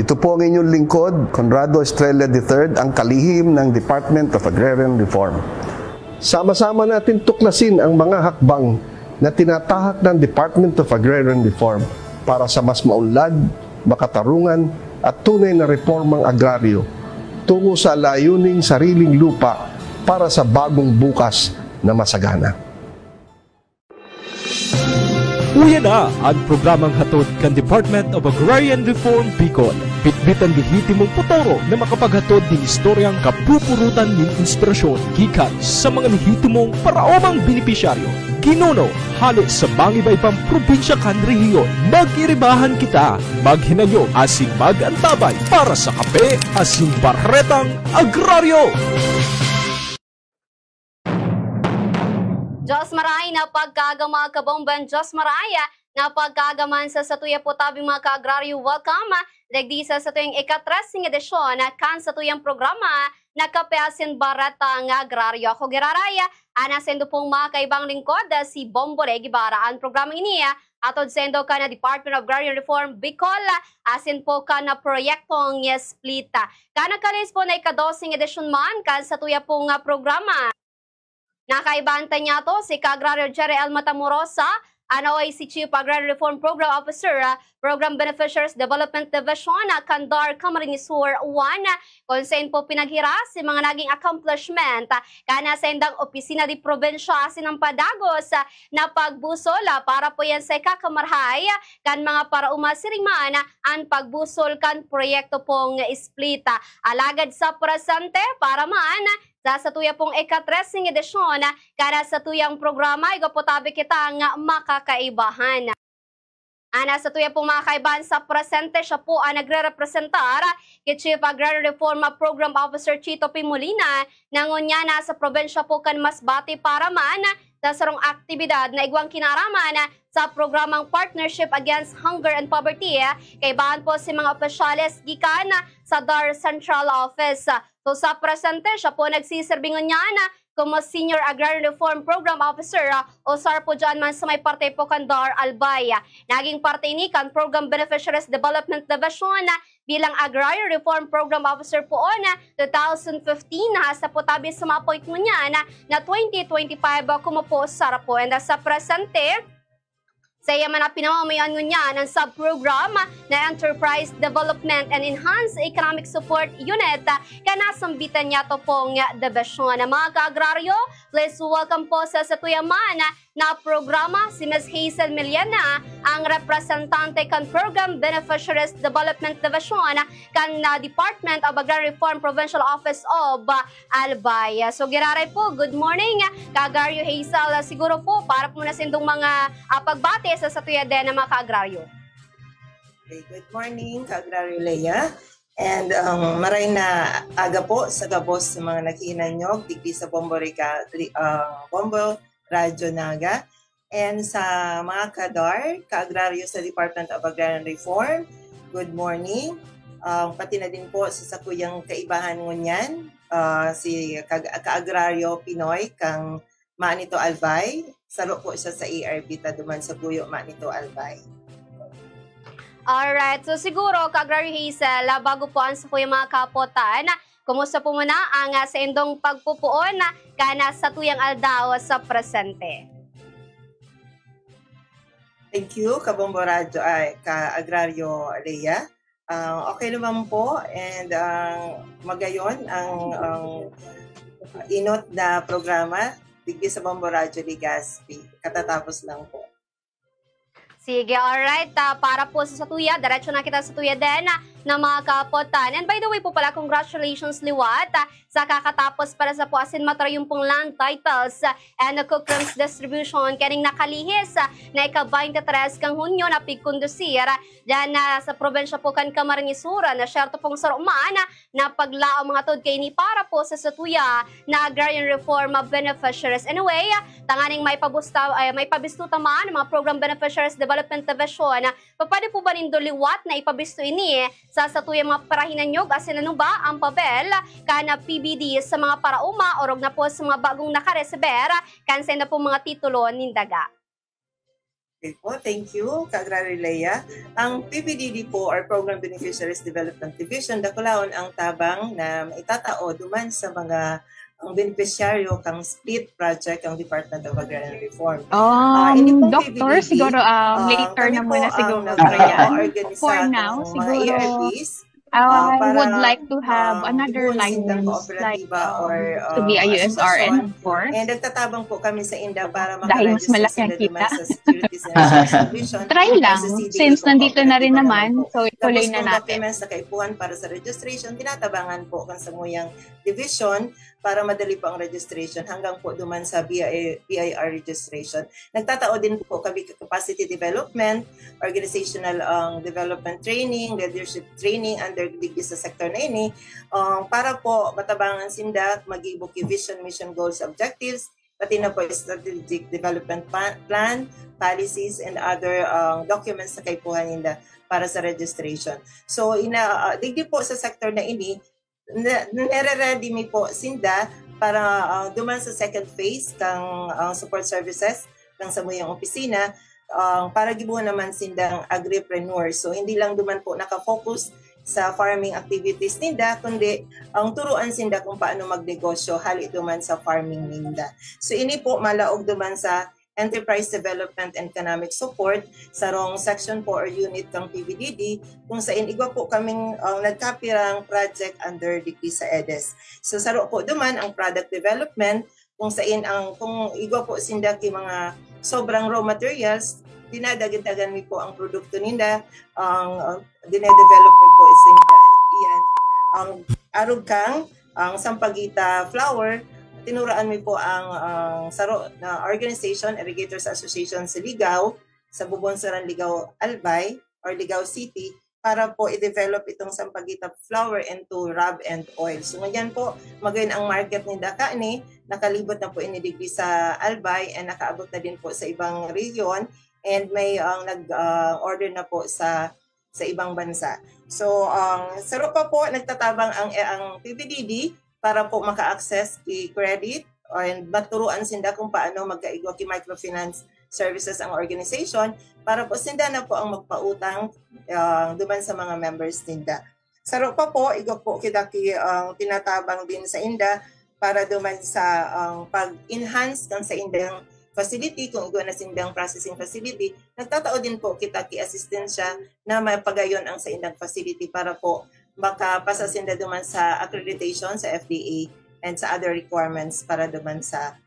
Ito po ang inyong lingkod, Conrado Estrella III, ang kalihim ng Department of Agrarian Reform. Sama-sama natin tuklasin ang mga hakbang na tinatahak ng Department of Agrarian Reform para sa mas maunlad, makatarungan at tunay na reformang agraryo tungo sa layuning sariling lupa para sa bagong bukas na masagana. Uya na ang programang hatod kan Department of Agrarian Reform Bicol. Bitbitan lehitimong potoro na makapaghatod ng istoryang kapupurutan ng inspirasyon gikan sa mga lehitimong paraomang benepisyaryo. Ginuno, halos sa iba-ibang probinsya kan rehiyon. Mag-iribahan kita, maghinanyo asin mag-antabay para sa kape asin barretang agraryo. Diyos maray na pagkagama kabomban, Diyos maraya na pagkagaman sa satuya po tabing mga ka-agraryo. Welcome, dagdi sa tuyang ika-13 edisyon kan sa tuyang programa na Kapeasin Baratang Agraryo. Ako giraraya, anasendo pong mga kaibang lingkod si Bombore Gibara. Ang programa iniya atod sendo ka na Department of Agrarian Reform Bicol, asin po ka na proyektong Splita. Kanakalis po na ika-12 edisyon man kan sa tuya pong programa. Nakaibanta niya to si Ka-Agrario Jerry L. Matamorosa, ano ay si Chief Agrarian Reform Program Officer, Program Beneficiaries Development Division, Kandar Camarines Sur 1, kung saan po pinaghira si mga naging accomplishment kana sa indang opisina di probinsya sinang Padagos na pagbusol para po yan sa kakamarhay kan mga para umasiriman ang pagbusol kan proyekto pong Splita. Alagad sa presente para man sa tuya pong ika-13 edisyon, kada sa tuyang programa, igapotabi kita nga makakaibahan. Ana sa tuya pong mga kaibahan sa presente, siya po ang nagre-representar kay Chief Agrarian Reform Program Officer Chito P. Molina, nangunya na sa probensya po kan Masbate para man sa sarong aktibidad na igwang kinaraman sa programang Partnership Against Hunger and Poverty. Kaibahan po si mga opisyales gikan sa DAR Central Office. So sa presente, siya po nagsisirbingon niya na como Senior Agrarian Reform Program Officer o SAR po dyan man sa may parte po kan DAR Albay. Naging parte ni kan Program Beneficiaries Development Division bilang Agrarian Reform Program Officer po na 2015 sa po tabi sa mga point mo niya na 2025 como po SAR po. And sa presente, sa iya man pinamamayan niya ng sub-program na Enterprise Development and Enhanced Economic Support Unit kanasambitan niya to pong division. Mga ka-agraryo, please welcome po sa satuyaman na programa si Ms. Hazel Miliana, ang representante kan Program Beneficiaries Development Division kan Department of Agrarian Reform Provincial Office of Albay. So giraray po, good morning ka-agraryo Hazel. Siguro po para po na sindong mga pagbati sa satuya din ng mga ka-agraryo. Okay, good morning ka-agraryo Leia. And maray na aga po sa gabos sa mga nakihinanyog digdi sa Bombo Radyo Naga. And sa mga kadar, ka-agraryo sa Department of Agrarian Reform, good morning. Pati na din po sa sakuyang kaibahan ngunyan, si ka-agraryo Pinoy kang Manito Albay. Saro po siya sa ARB taduman sa Puyo Manito Albay. Alright, so siguro ka-agraryo Hazel, bago po ang sa kuya mga kapotan, kumusta po muna ang sa indong pagpupuon kana sa tuyang aldaw sa presente? Thank you, Kabombo Radyo, ka-agraryo Leia. Okay naman po, and magayon ang inot na programa digdi sa Bombo Radyo Legazpi. Katatapos lang po. Sige, alright. Para po sa tuya, diretso na kita sa tuya din na mga kapotan. And by the way po pala, congratulations Liwat sa kakatapos para sa Puasin Matrayong pong land titles and Cookrams distribution kaning nakalihis na ika-23 kang Hunyo na pigkondusir dyan sa probensya po kan Camarines Sur na syerto pong saruman na paglaom mga tod kay ni para po sa satuya na Agrarian Reform Beneficiaries. Anyway, tanganing may pabistuta man mga Program Beneficiaries Development Division. Papade po ba nindo Liwat na ipabisto ini sa satuya mga parahinanyog asin ano ba ang pabel kana PBD sa mga parauma orog na po sa mga bagong nakareseber kansa na po mga titulo nindaga. Okay po, thank you, Ka-Agraryo Leia. Ang PBDD po, or Program Beneficiaries Development Division, dakulaon ang tabang na maitatao duman sa mga ang beneficiaryo kang split project ang Department of Agrarian Reform. Hindi pong Doctor, PBDD, siguro later na muna siguro. For now, siguro, ERPs, I para, would like to have another license, like to be a USRN, of course. And nagtatabang po kami sa INDA para dahil mas malaki ang kita. sa Securities and Exchange Commission. Try lang, since nandito na rin naman, so ituloy na natin. Documents na kaipuhan para sa registration, tinatabangan po kan sa muyang division para madali po ang registration hanggang po duman sa BIR registration. Nagtatao din po kami capacity development, organizational development training, leadership training under digdi sa sector na ini para po matabangan sindak, mag-ibok vision, mission, goals, objectives, pati na po strategic development plan, policies, and other documents na kaipuhan nila para sa registration. So, digdi po sa sector na ini, nare-ready mi po sinda para duman sa second phase kang support services kang sa muyang opisina para gibuhan naman sindang agripreneur. So, hindi lang duman po nakafocus sa farming activities ninda, kundi ang turuan sinda kung paano magnegosyo hali duman sa farming ninda. So ini po malaog duman sa enterprise development and economic support sa rong section 4 or unit kang PBDD kung saan igwa po kaming nagkapirang project under degree sa EDES. So saro po duman ang product development kung saan kung igwa po sinda ki mga sobrang raw materials, dinadagan mi po ang produkto ninda, dinedevelop mi po sinda iyan ang arog kang ang sampagita flour, tinuraan mi po ang saro na organization, Irrigators Association sa Ligao, sa Bubonsaran Ligao Albay or Ligao City, para po i-develop itong sampagita flour into rub and oil. So ngayon po, magayon ang market ni Dakani, nakalibot na po inidigbi sa Albay and nakaabot na din po sa ibang region. And may nag-order na po sa ibang bansa. So, saro pa po, nagtatabang ang PBDD para po maka-access i-credit and maturuan sinda kung paano magkaigwa ki microfinance services ang organization para po sinda na po ang magpautang duman sa mga members ninda. Saro pa po, igwa po kidaki tinatabang din sa inda para duman sa pag-enhance ng sa indang facility, kung igwa na sindang processing facility, nagtatao din po kita ki-assistensya na mapagayon ang sa indang facility para po makapasa sinda duman sa accreditation sa FDA and sa other requirements para duman sa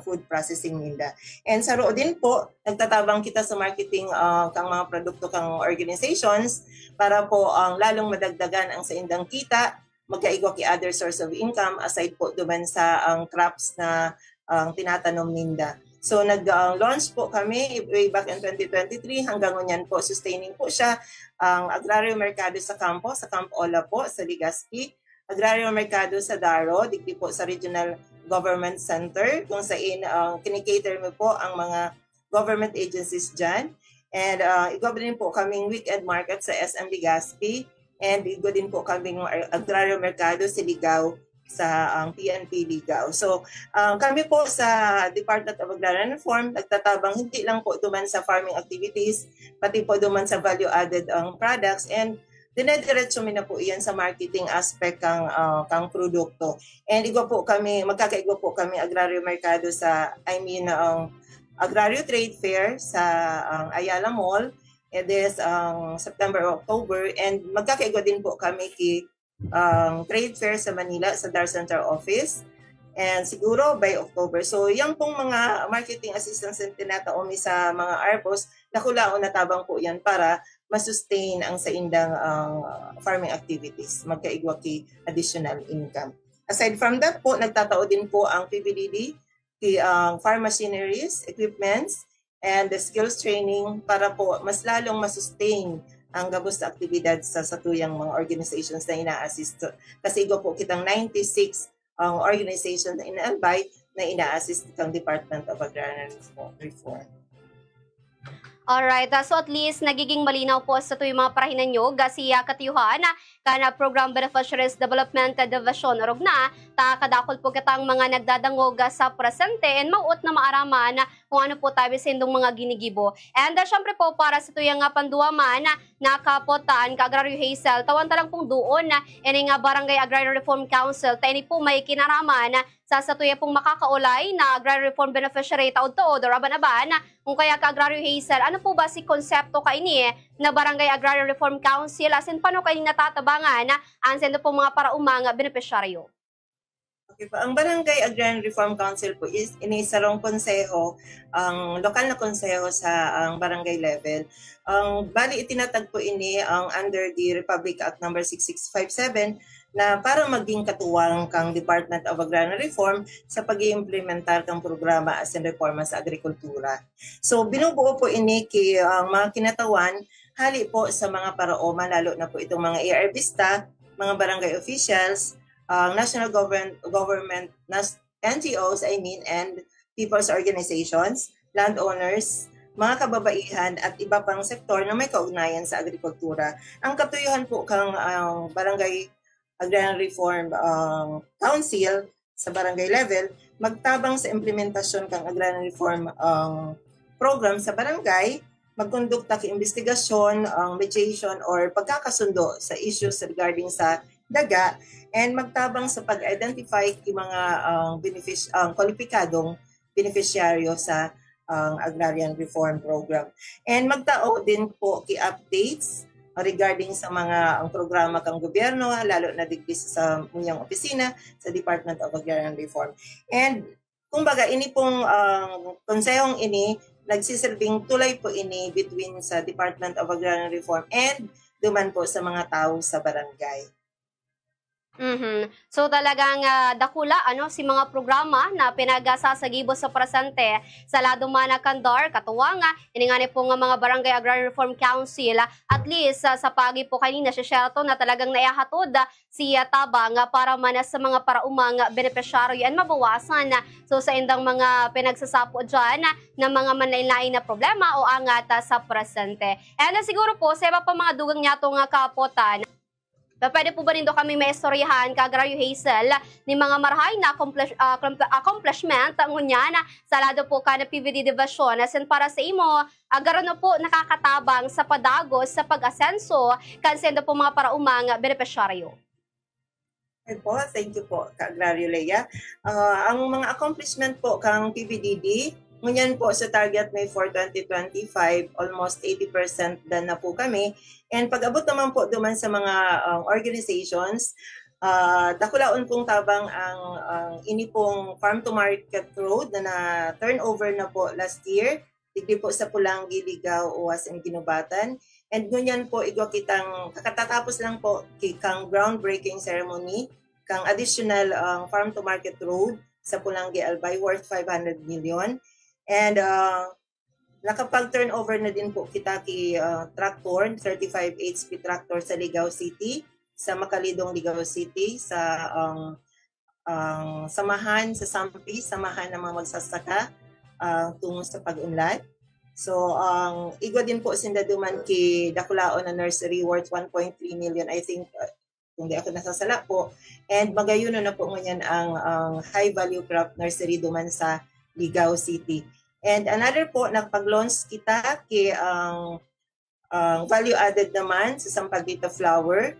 food processing nila. And sa roo din po, nagtatabang kita sa marketing kang mga produkto kang organizations para po lalong madagdagan ang sa indang kita, magkaigwa ki other source of income aside po duman sa crops na tinatanom ninda. So nag-launch po kami way back in 2023 hanggang ngayon po sustaining po siya ang Agrario Mercado sa Campo Ola po sa Legazpi, Agrario Mercado sa Daro, digdi po sa Regional Government Center kung saan kinikater mo po ang mga government agencies dyan. And igwa din po kaming weekend market sa SM Legazpi and igwa din po kaming Agrario Mercado sa Ligao sa PNP Ligao. So, kami po sa Department of Agrarian Reform, nagtatabang hindi lang po duman sa farming activities, pati po duman sa value-added products, and dinediretso mi na po iyan sa marketing aspect kang produkto. And magkakaigwa po kami Agrario Mercado sa, Agrario Trade Fair sa Ayala Mall, this September, October, and magkakaigwa din po kami trade fair sa Manila sa Dar Center Office and siguro by October. So yung pong mga marketing assistance na tinataomi sa mga ARPOS, nakulaon na tabang po yan para masustain ang sa indang farming activities, magkaigwa ki additional income. Aside from that po, nagtatao din po ang PBDD farm machineries, equipments, and the skills training para po mas lalong masustain ang gabos na aktibidad sa satuyang mga organizations na ina-assist. Kasi igwa po kitang 96 organizations na ina-albay na ina-assist kang Department of Agrarian Reform. Alright, so at least nagiging malinaw po sa tuwing mga parahinan nyo, si katiyuhan kana Program Beneficiaries Development Division Rogna, kadakol po kitang mga nagdadangog sa presente and mauot na maaraman kung ano po tayo sa indong mga ginigibo. And syempre po para sa tuyang panduaman nakapotan ka Agraryo Hazel, tawan talang pong doon ini nga Barangay Agrarian Reform Council, tayo po may kinaraman sa tuya pong makakaulay na Agrarian Reform Beneficiary taod-taod o raban-aban kung kaya ka Agraryo Hazel, ano po ba si konsepto ka ini na Barangay Agrarian Reform Council, asin paano kayo natatabangan ang sendo po mga paraumang beneficiaryo? Okay po. Ang Barangay Agrarian Reform Council po is inisarong konseho, ang lokal na konseho sa ang barangay level. Bali itinatag po ini ang under the Republic Act number 6657 na para maging katuwang kang Department of Agrarian Reform sa pag-iimplementar kang programa as in reforma sa agrikultura. So binubuo po ini kay ang mga kinatawan hali po sa mga paraoma, lalo na po itong mga ARBista, mga barangay officials, national government NGOs, and people's organizations, landowners, mga kababaihan at iba pang sektor na may kaugnayan sa agrikultura. Ang katuyuhan po kang Barangay Agrarian Reform Council sa barangay level, magtabang sa implementasyon kang Agrarian Reform program sa barangay, magkondukta ka investigasyon, mediation or pagkakasundo sa issues regarding sa daga, and magtabang sa pag-identify ng mga kwalipikadong beneficiaryo sa Agrarian Reform Program. And magtao din po ki-updates regarding sa mga programa kang gobyerno, lalo na digdi sa munyang opisina sa Department of Agrarian Reform. And kumbaga, ini pong konsehong ini, nagsisilbing tulay po ini between sa Department of Agrarian Reform and duman po sa mga tao sa barangay. So talagang dakula si mga programa na pinagasasagibo sa presente sa lado man Kandar, katuwang iningani po nga mga Barangay Agrarian Reform Council, at least sa pagi po kanina si Shelton na talagang naihatod si tabang para man sa mga paraumang beneficiaryo yan mabawasan so sa indang mga pinagsasapo dyan na mga manlain-lain na problema o angat sa presente. And siguro po sa iba pa mga dugang nyatong kapotan, pwede po ba rin kami may istoryahan ka Agraryo Hazel ni mga marahay na accomplishment ngunyan sa lado po ka na PVD Division asin para sa imo agaro na po nakakatabang sa padagos sa pag-asenso kansendo po mga paraumang beneficiaryo? Thank you po, Agraryo Leia. Ang mga accomplishment po kang PVDD, ngunyan po sa target May 4, 2025, almost 80% done na po kami. And pag-abot naman po duman sa mga organizations, dakulaon pong tabang ang ini pong Farm to Market Road na turnover na po last year, digdi po sa Pulangi, Ligaw, Uwas, and Ginubatan. And ngunyan po, igwa kitang kakatatapos lang po kang groundbreaking ceremony, kang additional Farm to Market Road sa Pulangi, Albay, worth 500 million. And nakapag-turnover na din po kita ki tractor, 35 HP tractor sa Ligaw City, sa Makalidong Ligaw City, sa samahan sa Sampi, samahan ng mga magsasaka tungo sa pag-unlad. So, igwa din po sindaduman ki Dakulaon na nursery worth 1.3 million, I think, kung di ako nasasala po. And magayuno na po ngayon ang high-value crop nursery duman sa Ligaw City. And another po, nagpag-launch kita kay value-added naman sa Sampaguita flour.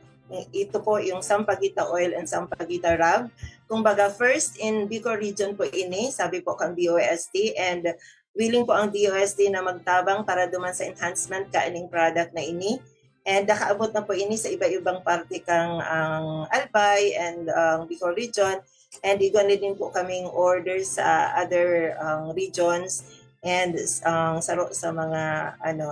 Ito po yung Sampaguita oil and Sampaguita rub. Kumbaga, first in Bicol region po ini, sabi po kang DOST, and willing po ang DOST na magtabang para duman sa enhancement kaining product na ini. And nakaabot na po ini sa iba-ibang parte kang Albay and Bicol region. And igwan din po kaming orders sa other regions and sa mga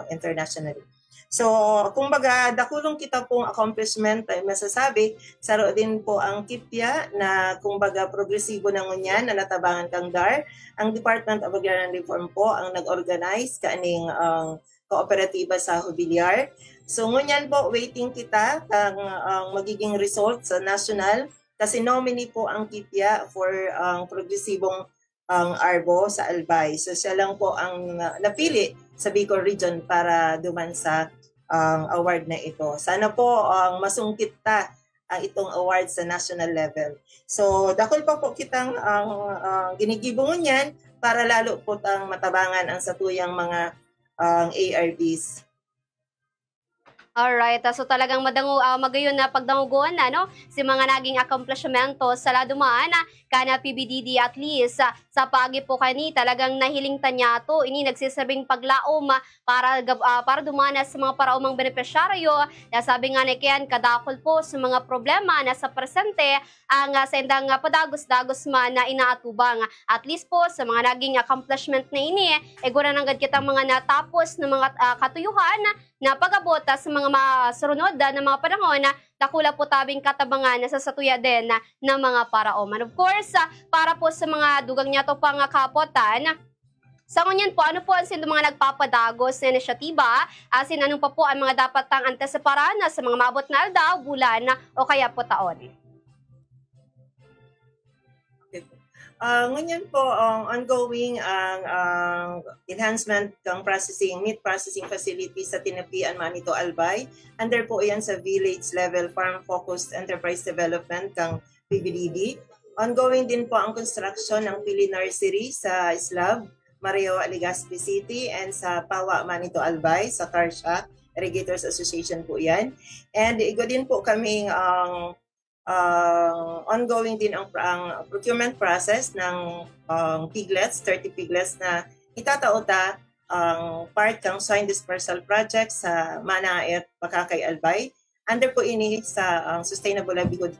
internationally. So, kumbaga, dakulong kita pong accomplishment ay masasabi, saro din po ang KIPYA na kumbaga progresibo na ngunyan na natabangan kang DAR. Ang Department of Agrarian Reform po ang nag-organize kaaning kooperatiba sa Jubilyar. So, ngunyan po, waiting kita kang magiging result sa national. Kasi nominee po ang KIPYA for progresibong ang Arbo sa Albay. So siya lang po ang napili sa Bicol Region para duman sa award na ito. Sana po masungkit ta ang itong award sa national level. So dakol pa po kitang ginigibungon yan para lalo po ang matabangan ang satuyang mga ARBs. Alright, so talagang magayon na pagdangugon na, no? Si mga naging accomplishmento sa ladumaan kana PBDD at least sa pagi po kani talagang nahiling tanya to ini nagsisabing paglaom para dumana sa mga paraumang benepisyaryo na sabi nga ni Ken kadakol po sa mga problema na sa presente ang sa indang padagos-dagos man na inaatubang at least po sa mga naging accomplishment na ini guna nanggad kitang mga natapos na mga katuyuhan na pag-abot sa mga masurunod na mga panahon na dakula po tabing katabangan na sa satuya din na mga paraoman. Of course, para po sa mga dugang niya to pang kapotan, sa ngunyan po, ano po ang sino mga nagpapadagos na inisyatiba? Asin anong pa po ang mga dapat tang antesipara na sa mga mabot na aldaw, bulan o kaya po taon? Ngunyan po, ongoing ang enhancement ng meat processing facility sa Tinapian, Manito, Albay. Under po yan sa village level farm-focused enterprise development ng PBDD. Ongoing din po ang construction ng Pili Nursery sa Islab, Mareo, Legazpi City, and sa Pawa, Manito, Albay, sa Karsha Irrigators Association po yan. And igo din po kaming ongoing din ang procurement process ng piglets, 30 piglets na itataota ang part ng swine dispersal project sa Manaet, Pakakay, Albay. Under po ini sa Sustainable Livelihood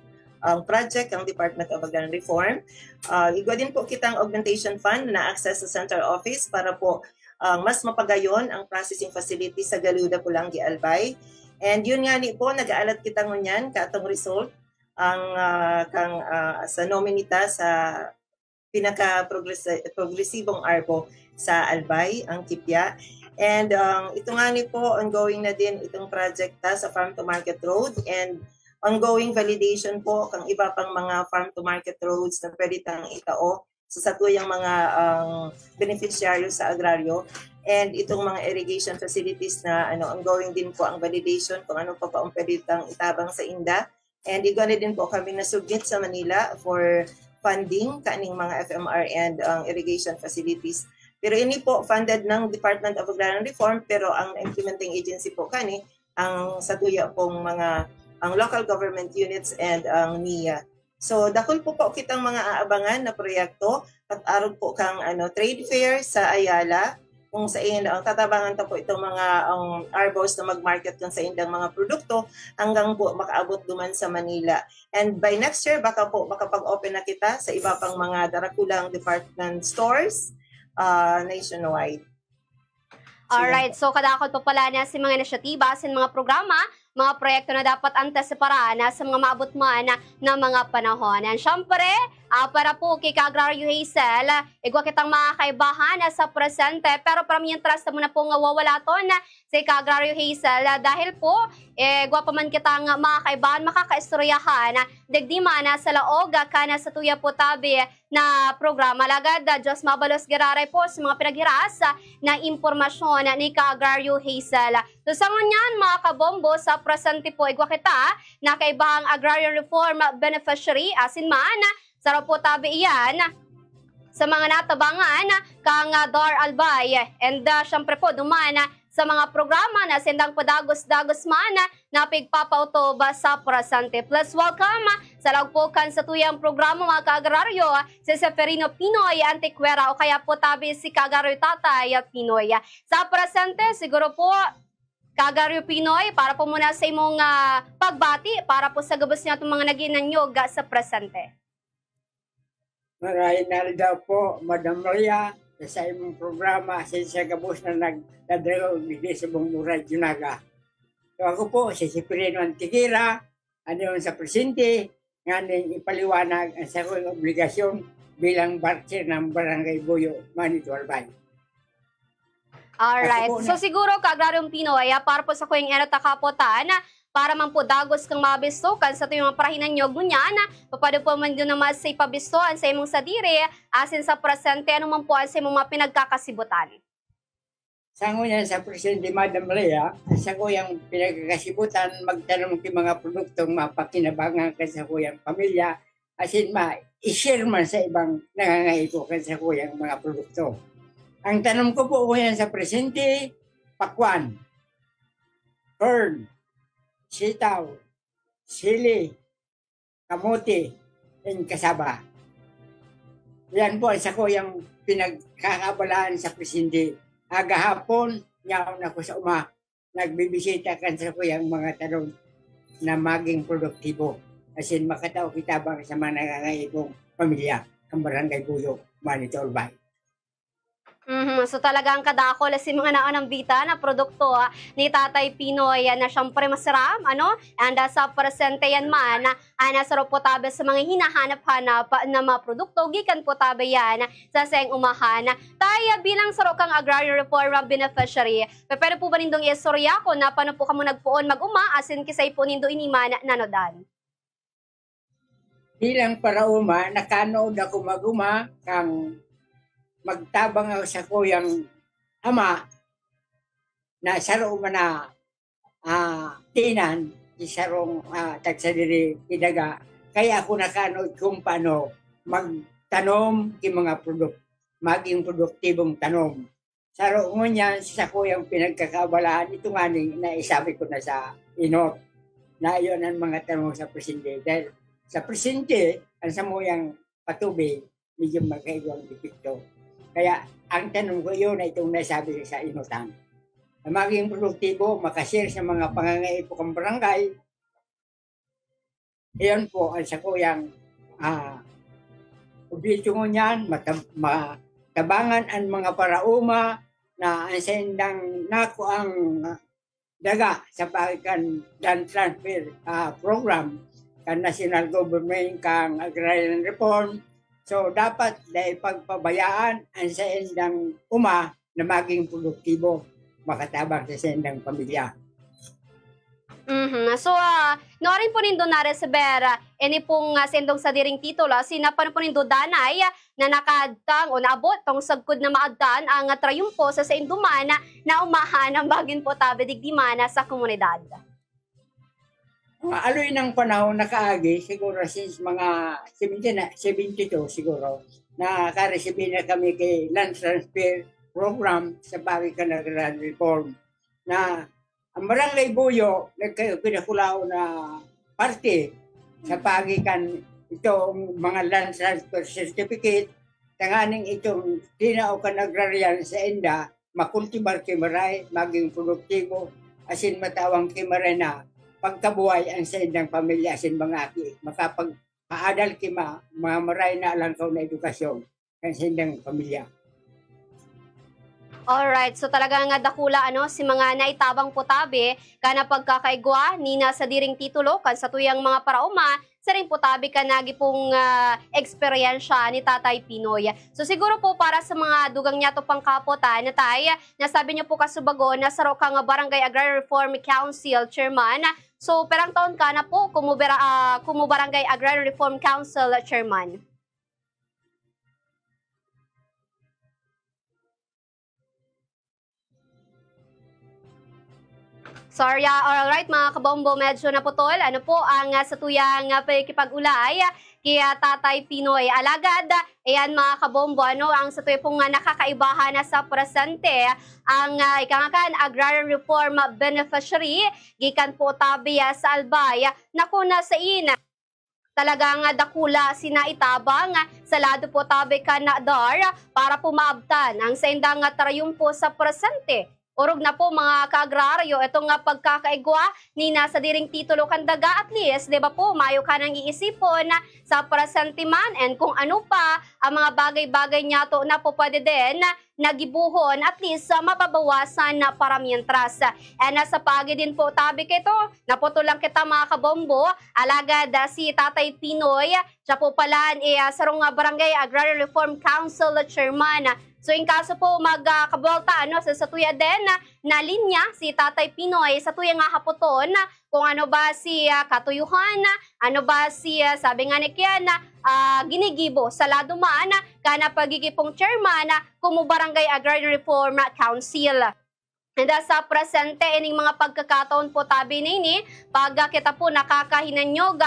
project ng Department of Agrarian Reform. Igwa din po kitang augmentation fund na access sa central office para po mas mapagayon ang processing facility sa Galuda, Pulangi, Albay. And yun nga ni po, nag-aalat kita ngunyan katong result ang sa nominita sa pinaka-progresibong ARBO sa Albay, ang Kipya. And ito nga ni po, ongoing na din itong project sa Farm to Market Road and ongoing validation po kang iba pang mga Farm to Market Roads na pwede tang itao sa satuyang mga beneficiaryo sa agraryo. And itong mga irrigation facilities na ongoing din po ang validation kung ano pa ang pwede tang itabang sa INDA. And igwa din po kami na-submit sa Manila for funding kaning mga FMR and irrigation facilities. Pero ini po funded ng Department of Agrarian Reform pero ang implementing agency po kani ang satuya pong mga ang local government units and ang NIA. So dakol po kitang mga aabangan na proyekto at aron po kang trade fair sa Ayala kung sa ang tatabangan ta po itong mga ARBOs na mag-market kung sa indang mga produkto hanggang po makaabot duman sa Manila. And by next year, baka pag-open na kita sa iba pang mga darakulang department stores nationwide. Alright, so kadakot pa pala na si mga inisyatiba, sin mga programa, mga proyekto na dapat antesiparaan sa mga maabot man na mga panahon. And syempre, para po kay Ka-Agrario Hazel, igwa kitang makakaibahan sa presente, pero parang trust mo na po nga wawala to na si Ka-Agrario Hazel dahil po, igwa pa man kitang makakaibahan, makakaistoryahan, digdi man sa laog ka na sa tuya po tabi na programa. Lagad, Diyos mabalos gararay po sa mga pinaghiras na impormasyon ni Ka-Agrario Hazel. So sa ngunyan, mga kabombo, sa presente po, igwa kita na kaibahang Agrarian Reform Beneficiary, asin man, sarap po tabi iyan sa mga natabangan kang Dar Albay. And syempre po, dumana sa mga programa na sindang padagos-dagos man na pigpapautoba sa presente. Plus, welcome sa lagpukan sa tuyang programa mga ka-agraryo, si Seferino Pinoy Antiquera o kaya po tabi si Ka-Agrario Tatay Pinoy. Sa presente, siguro po, Ka-Agrario Pinoy, para po muna sa imong pagbati para po sa gabos niya itong mga naginanyog sa presente. Maraming daw po, Madam Maria, sa imong programa sa gabos na nagdadraw sa buong Muray, Junaga. So ako po, si Seferino Antiquera, sa presente, ngayon ipaliwanag ang sa kong obligasyon bilang barker ng Barangay Buyo, Manito, Albay. Alright. So siguro, Ka-Agrario Pinoy, para po sa kuwing erota kapotan, para man po dagos kang mabistukan sa tuyong parahinan nyo ngunyan, papado po man doon naman sa ipabistuan sa imong sadiri, asin sa presente, ano man po sa imong mga pinagkakasibutan. Sa ngunyan sa Presidente Madam Lea, sa kuyang pinagkakasibutan, magtanong ki mga produktong mapakinabangan ka sa kuyang pamilya, asin i-share man sa ibang nangangaipo ka sa kuyang mga produkto. Ang tanong ko po ngunyan sa Presidente, pakwan, corn, sitaw, sili, kamote, and kasaba. Yan po sa kuyang pinagkakabalaan sa Presidente. Agahapon, nyaon ako sa nagbibisita kan sa kuyang mga tanong na maging produktibo. Asin makatao kitabang sa mga nangangaibong pamilya, ang Barangay Buyo, Manito Albay. So talagang kadakol si mga naanang bita na produkto ni Tatay Pinoy na siyempre masarap, and sa presente yan man, nasarap po tabi sa mga hinahanap-hanap na mga produkto, gikan po tabi yan sa seng umahan. Tayo bilang sarokang agrarian reform beneficiary, pero po ba nindong istorya ko na paano po kamo nagpuon mag-uma, asin kisay po nindo iniman nanodan? Bilang parauma, nakanood ako mag-uma kang magtabang ako sa kuyang ama na saro man na tinan, isarong tagsadiri idaga. Kaya ako nakanood kung paano magtanom ki mga maging produktibong tanom. Saro ngunyan sa kuyang pinagkakabalaan, ito nga na isabi ko na sa inot na yun ang mga tanong sa Presidente. Dahil sa Presidente, ang samuyang patubig, medyo magkaibang dipikto. Kaya ang tanong ko yun ay itong nasabi sa inutan. Maging produktibo, makashare sa mga pangangaipo ng barangay. Iyon po ang sa kuyang ubito mo niyan, matabangan ang mga parauma na ang sendang nako ang daga sa pagitan land transfer program kan national government kang agrarian reform. So, dapat dahil pagpabayaan ang sendang na maging produktibo, makatabang sa sendang pamilya. So, noorin po nindo na reseber, ini pong sendong sa diring titulo, sinapan po nindo danay na nakadtang o naabot tong sagkod na maagdan ang trayumpo sa induman na umahan ang bagin po tabi digdimana sa komunidad. Aloy ng panahon nakaagi, siguro since mga 72 siguro, nakaresibin na kami kay land transfer program sa Bagikan Agrarian Reform na ang Barangay Buyo nagkakulaw na parte sa Bagikan itong mga land transfer certificate, tanganing itong tinaukan agrarian sa ENDA, makultibar kimaray, maging produktibo, asin matawang kimaray na pagkabuhay ang sa indang pamilya asin mga aki, makapag-aadal kima, mga maray na alangkaw na edukasyon ang sa indang pamilya. Alright, so talaga nga dakula si mga naitabang putabi kana pagkakaigwa nina sa diring titulo kan sa tuyang mga parauma sa rin putabi ka nagi pong eksperyensya ni Tatay Pinoy. So siguro po para sa mga dugang niya to pang kapotan na tayo, nasabi niyo po kasubago na saro ka nga Barangay Agrarian Reform Council Chairman. So perang taon ka na po kumu Barangay Agrarian Reform Council Chairman. Sorry, alright mga kabombo, medyo naputol. Ano po ang sa tuyang pakikipag-ulay kaya Tatay Pinoy Alagad. Ayan mga kabombo, ang sa tuyang pong nakakaibahan na sa presente, ang ikangakan Agrarian Reform Beneficiary, gikan po tabi sa Albay, nakuna sa ina. Talagang dakula sinaitabang sa lado po tabi ka na dar para pumaabtan ang sendang trayumpo sa presente. Urog na po mga kaagraryo, itong pagkakaigwa ni nasa diring titulo kandaga at least, di ba po, mayo ka nang iisipon sa presentiman and kung ano pa ang mga bagay-bagay niya to na po pwede din nagibuhon at least mapabawasan na paramientras. And nasa pagi din po tabi kito, naputulang kita mga kabombo, alagad si Tatay Pinoy, siya po pala sarong Barangay Agrarian Reform Council Chairman. So in kaso po magkabolta sa tuya din na linya si Tatay Pinoy sa tuya nga hapoton kung ano ba si katuyuhan, ano ba si sabi nga ni Kian ginigibo sa lado man kana pagigipong chairman kumu Barangay Agrarian Reform Council. And sa presente ining mga pagkakataon po tabi nini pag kita po nakakahinanyog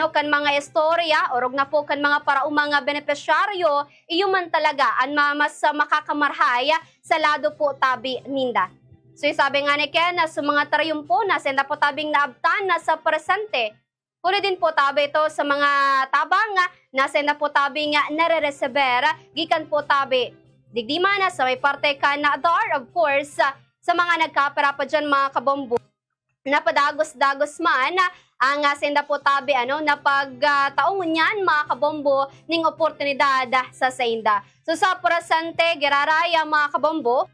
kan mga istorya orog na po kan mga paraong mga benepisyaryo iyo man talaga ang mas makakamarhay sa lado po tabi ninda. So sabi nga ni Ken sa mga tarayong po na senda po tabing naabtan na sa presente. Kuno din po tabi ito sa mga tabang na senda po tabi nga nare-resevera gikan po tabi digdima na sa may parte ka na ador of course sa mga nagkapera pa dyan mga kabombo, napadagos-dagos man ang senda po tabi na pagtaong niyan mga kabombo ning oportunidad sa senda. So sa presente giraraya mga kabombo,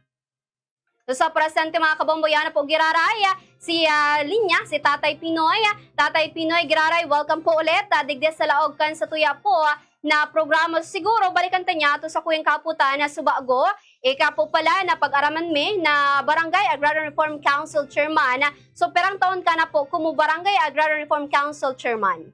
yan po giraraya si linya si Tatay Pinoy. Tatay Pinoy giraray, welcome po ulit. Digdi sa laog kan sa tuya po na programa siguro balikan ta niya to sa kuyang kaputan na subago. Ika po pala na pag-araman mi na Barangay Agrarian Reform Council Chairman. So perang taon ka na po kumu Barangay Agrarian Reform Council Chairman.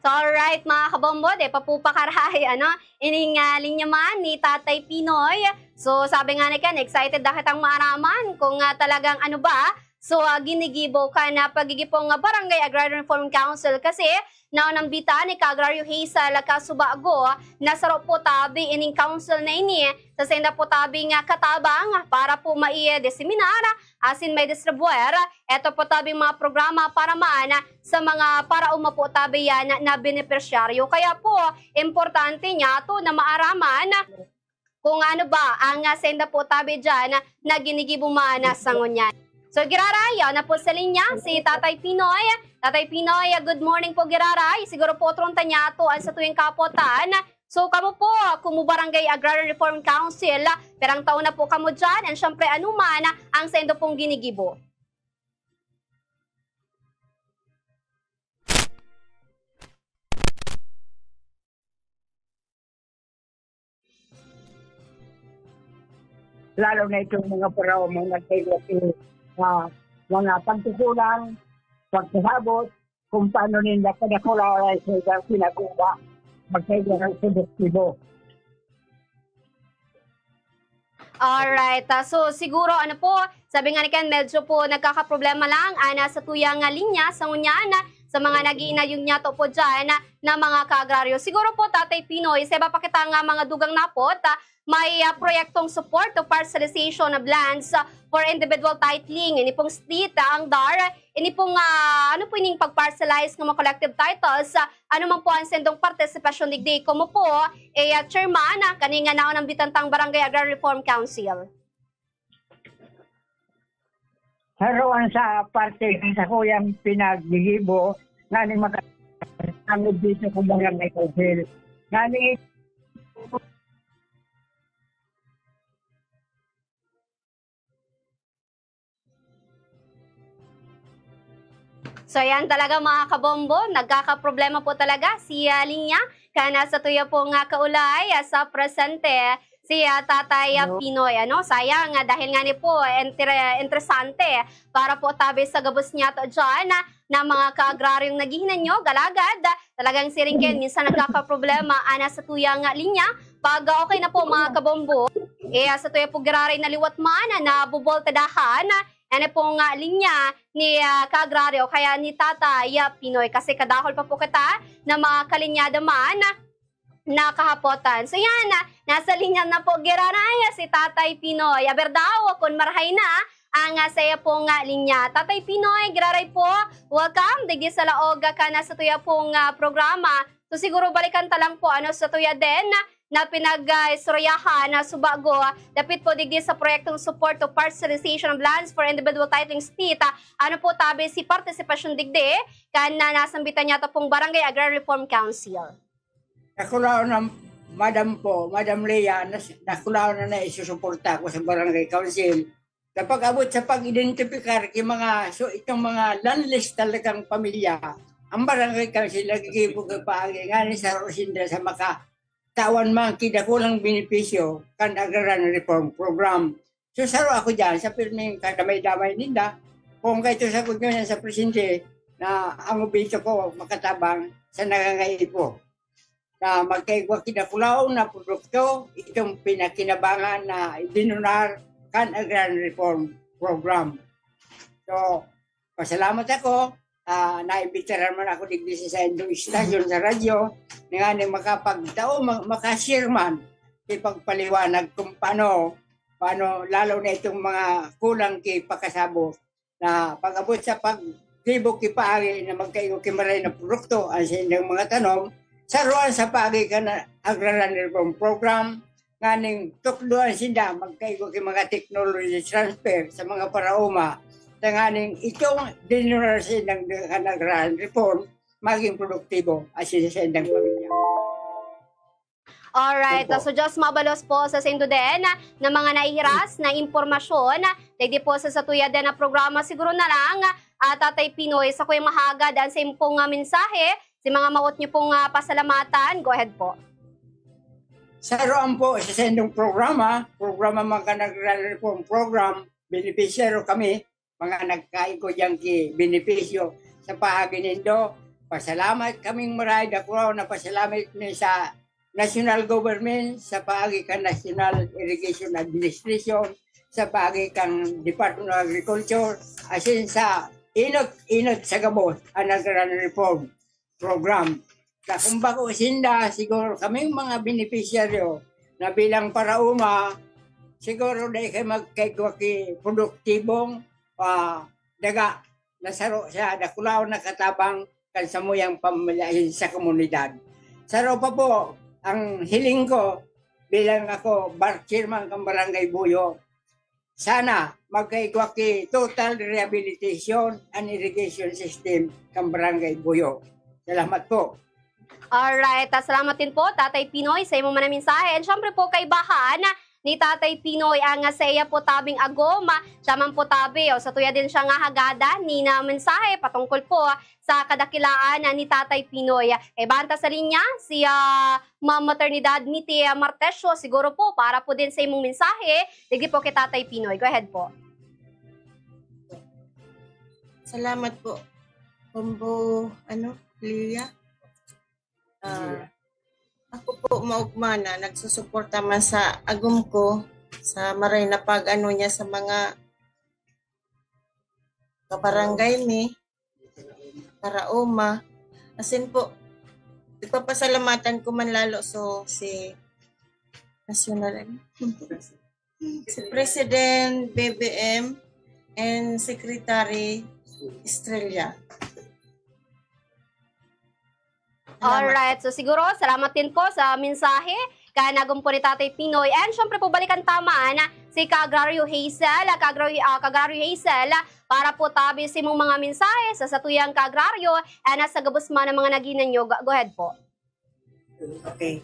So alright mga kabombo, papupakaray ining linya man ni Tatay Pinoy. So sabi nga ni Ken, excited dahil ang maaraman kung talagang so ginigibo ka na pagigipong Barangay Agrarian Reform Council kasi naunang bita ni Kagraryo Hazel Kasubago nasaro po tabi ining council na ini sa senda po tabi nga katabang para po mai-diseminar asin may distribuer eto po tabi mga programa para man sa mga para umapo tabi yan na benepisyaryo. Kaya po importante niya to na maaraman kung ano ba ang senda po tabi dyan na ginigibo man sa ngunyan. So giraraya na po sa linya si Tatay Pinoy. Tatay Pinoy, good morning po giraray. Siguro po tronta niya to sa tuwing kapotan. So kamo po, kumu Barangay Agrarian Reform Council, perang taon na po kamo dyan. And syempre anuman ang sendo pong ginigibo. Lalo na itong mga paraw, mga mga pagtukulang, pagkasabot, kung paano nila kanakulay sa pinagawa, magkailan ng sugestibo. Alright, so siguro po, sabi nga ni Ken, medyo po nagkakaproblema lang sa tuyang linya sa ngunyan, sa mga nag-iinayong niya to po dyan na mga kaagraryo. Siguro po Tatay Pinoy, sa iba pa kita nga mga dugang napot, may proyektong support to parcelization of lands for individual titling. Ini pong state, ang DAR, ini pong ano po ining pag-parcelize ng mga collective titles, ano man po ang sendong partisipasyon digdi. Como po, chairman, kaninga naon ang bitantang Barangay Agrarian Reform Council. Haruan sa parte sa kuyang pinagdigibo, nani makakamid dito kung Barangay Council. Nani So yan talaga mga kabombo, nagkakaproblema po talaga si linya kana sa tuya po nga kaulay sa presente si Tatay Pinoy. Sayang dahil nga ni po interesante para po tabi sa gabos niya to dyan na mga kaagraryong naghihinanyo, galagad, talagang si Ringken minsan nagkakaproblema sa tuya nga linya. Pag okay na po mga kabombo, sa tuya po gararay na liwat man na buboltadahan, ano pong linya ni Kaagraryo, kaya ni Tatay Pinoy. Kasi kadahol pa po kita na mga kalinyada man na kahapotan. So yan, nasa linya na po giraraya si Tatay Pinoy. Aberdaw, kung marahay na ang saya pong linya. Tatay Pinoy, giraray po, welcome. Digi sa laog ka na sa tuya pong programa. So siguro balikan ta lang po sa tuya din na pinag-istoryahan na subago dapit po digdi sa proyektong support to parcelization of lands for individual titling state. Ano po tabi si partisipasyon digdi kan na nasambitan niya pong Barangay Agrarian Reform Council. Nakulaw na Madam Lea, nakulaw na isusuporta ko sa Barangay Council. Kapag abot sa pag-identifikar itong mga landless talagang pamilya, ang Barangay Council nagigibog ang paagi nga sa Rosindra sa makatawan mga kidakulang benepisyo kan Agrarian Reform Program. So saro ako dyan sa pirming kadamay-damay ninda kung kaito sa kudyo sa presidente na ang ubito ko makatabang sa nangangaipo na magkaigwa kinakulaw na produkto itong pinakinabangan na dinunar kan Agrarian Reform Program. So, pasalamat ako. Naimbitaran man ako digdi sa Indo Station sa radyo nga ni makapagtao makashare man ipagpaliwanag kung paano lalo na itong mga kulang pakasabo na pag-abot sa paglibok kipaagi na magkaigo kimaray na produkto ang sindang mga tanom sa ruan sa paagi ka na Agrarian Reform Program nga ning tukduan sinda magkaigo mga technology transfer sa mga parauma tanganing itong dinurasi ng Agrarian Reform maging produktibo as sa sindang pamilya. Alright, so just mabalos po sa Sendo din na mga naihiras na impormasyon. Dahil po sa satuya din na programa siguro na lang Tatay Pinoy sa kuya mahaga dan sa impong mensahe, si mga maot niyo pong pasalamatan. Go ahead po. Sa roon po sa sendong programa mga Agrarian Reform Program, beneficiary kami, mga nagkaigo diyang benepisyo sa paagi nindo. Pasalamat kaming maray dako na pasalamat ni sa National Government, sa paagi kan National Irrigation Administration, sa paagi kan Department of Agriculture, asin sa inot sa gabos ang Agrarian Reform Program. Sa kumbako sinda, siguro kaming mga beneficiaryo na bilang parauma, siguro dahil kayo magkaigwaki produktibong daga nasaro siya, nakulaw na katabang kan samuyang pamilyahin sa komunidad. Saro pa po, ang hiling ko bilang ako chairman ng Barangay Buyo, sana magkaigwaki total rehabilitation and irrigation system ng Barangay Buyo. Salamat po. Alright, salamat din po Tatay Pinoy sa imo man mensahe. And syempre po kay bahan ni Tatay Pinoy ang saya po tabing agoma. Siya man po tabi o sa tuya din siya nga hagada ni na mensahe patungkol po sa kadakilaan ni Tatay Pinoy. Kay banta sa linya si Ma'am Maternidad Miti Martesio siguro po para po din sa imong mensahe. Digdi po kay Tatay Pinoy. Go ahead po. Salamat po. Kumbo, Lia? Ako po maugmana, nagsusuporta man sa agum ko sa maray na pag niya sa mga kabarangay ni Parauma. Asin po, ippapasalamatan ko man lalo si National si President BBM and Secretary Estrella. Alright, so siguro salamat din po sa mensahe kanagom po ni Tatay Pinoy. And syempre po balikan tama na si Ka-Agrario Hazel, Ka-Agrario Hazel para po tabi si mong mga mensahe sa satuyang Ka-Agrario and sa gabos man ng mga naginan nyo. Go ahead po. Okay.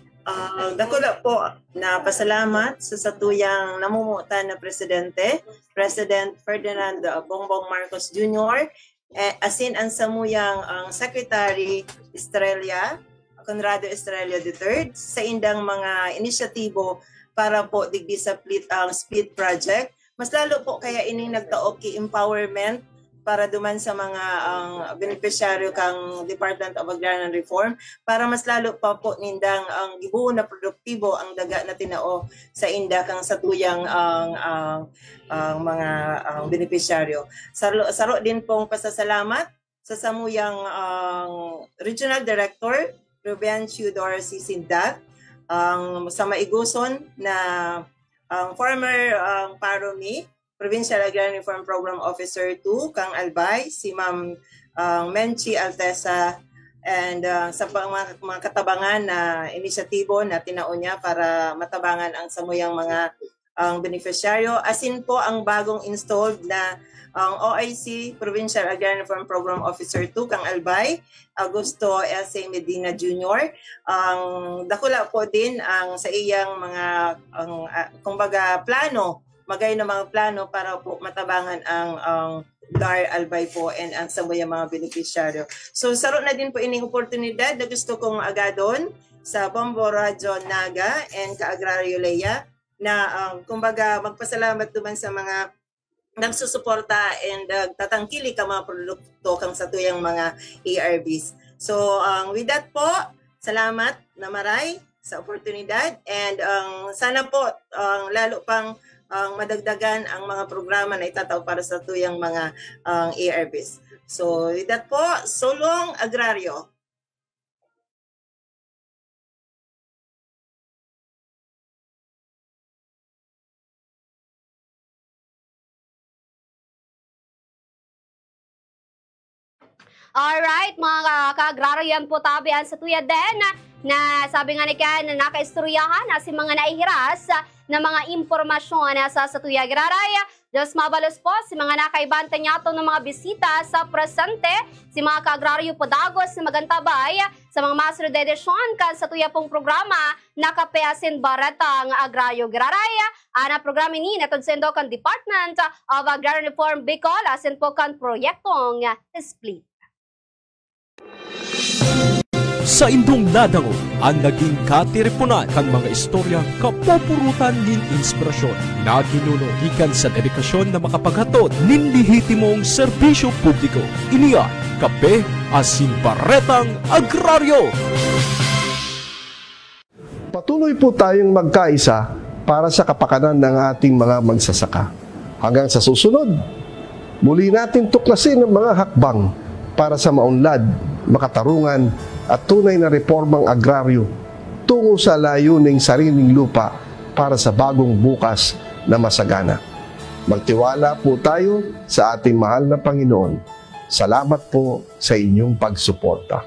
Dako na po na pasalamat sa satuyang namumutan na Presidente, President Ferdinand Bongbong Marcos Jr., asin ang samuyang ang Secretary Estrella, Conrado Estrella III, sa indang mga inisyatibo para po digdi sa speed project. Mas lalo po kaya ining nagtaok empowerment para duman sa mga beneficiaryo kang Department of Agrarian Reform para mas lalo pa po nindang ang gibuo na produktibo ang daga na tinao sa inda kang satuyang mga beneficiaryo. Saro din pong pasasalamat sa samuyang Regional Director Rubencio Dorsey Sindag, sa maiguson na former Paromi Provincial Agrarian Reform Program Officer 2, Kang Albay, si Ma'am Menchi Altesa and sa mga katabangan na inisyatibo na tinao niya para matabangan ang samuyang mga beneficiaryo. Asin po ang bagong installed na OIC Provincial Agrarian Reform Program Officer 2 kang Albay, Augusto S.A. Medina Jr. Dakula po din ang sa iyang mga kumbaga plano, magay na mga plano para po matabangan ang DAR Albay po and ang samuyang mga beneficiaryo. So saro na din po ining oportunidad na gusto kong agadon sa Bombo Radyo Naga and Ka-Agraryo Leia na kumbaga magpasalamat naman sa mga nagsusuporta and tatangkili ka mga produkto kang sa tuyang mga ARVs. So with that po, salamat na maray sa oportunidad and sana po lalo pang madagdagan ang mga programa na itataw para sa tuyang mga ARVs. So with that po, Solong Agraryo. Alright, mga ka-agraryo, yan po tabi sa tuya din na sabi nga ni Ken na nakaistoryahan na si mga naihiras na mga impormasyon sa tuya agraraya. Diyos mabalos po si mga nakaibanta niyato ng mga bisita sa presente, si mga ka-agraryo po dagos na magantabay sa mga master dedesyon kan sa tuya pong programa nakapeasin baratang agraryo agraraya. Ana programa ni natod sendo kan Department of Agrarian Reform Bicol asin po kan proyektong split. Sa indong nadango, ang naging katiripunan kan mga istorya kapupurutan nin inspirasyon na ginuno ikan sa dedikasyon na makapaghatod nin lehitimong serbisyo publiko. Iniyan, kape asin baretang agraryo. Patuloy po tayong magkaisa para sa kapakanan ng ating mga magsasaka. Hanggang sa susunod, muli natin tuklasin ang mga hakbang para sa maunlad, makatarungan at tunay na reformang agraryo tungo sa layuning sariling lupa para sa bagong bukas na masagana. Magtiwala po tayo sa ating mahal na Panginoon. Salamat po sa inyong pagsuporta.